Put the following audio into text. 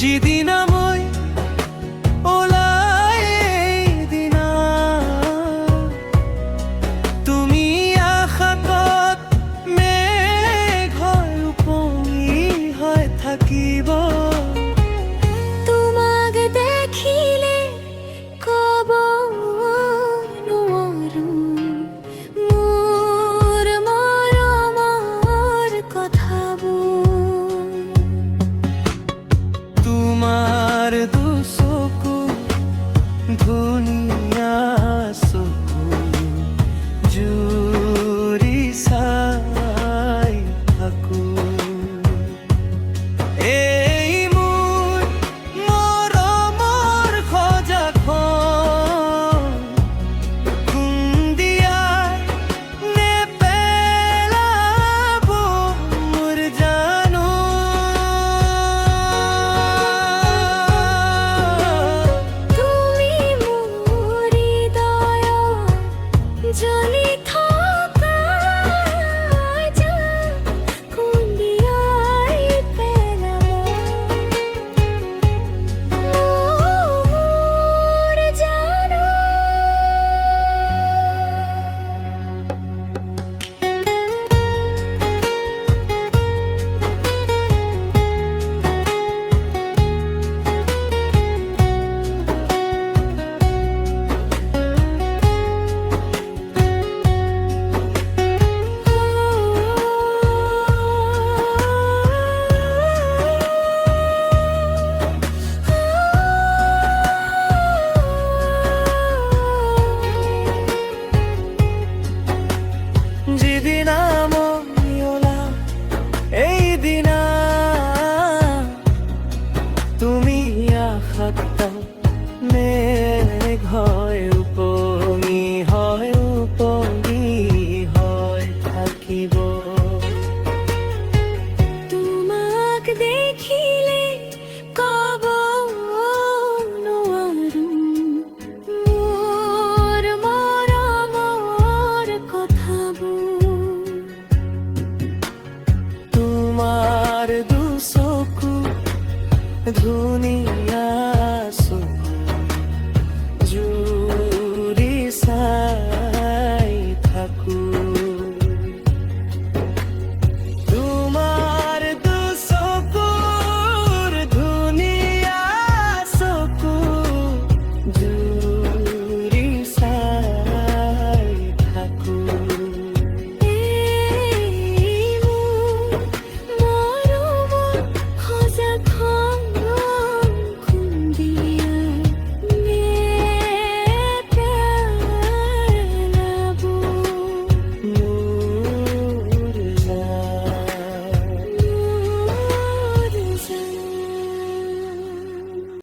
যিদিনা মই ওলাই দিনা তুমি আশাকত মেঘ হয় উপঙি হয় থাকিব তোমাক দেখিলে কব নোৱাৰো মোৰ মৰমৰ কথাবোৰ তোমাৰ দুচকু ধুনীয়া চকু জুৰি চাই থাকো এই মোৰ মৰমৰ খোজাখন খুন্দিয়াই নেপেলাব মোৰ জানো তুমি মোৰ হৃদয়ত জ্বলি থকা খুন্দিয়াই পেলাব মোৰ জানো যিদিনা মই ওলাম এই দিনা তুমি আশাত মেঘ হয় উপঙি হয় থাকিব তোমাক দেখিলে কব নোৱাৰো মোৰ মৰমৰ কথাবোৰ তোমাৰ দুচকু ধুনীয়া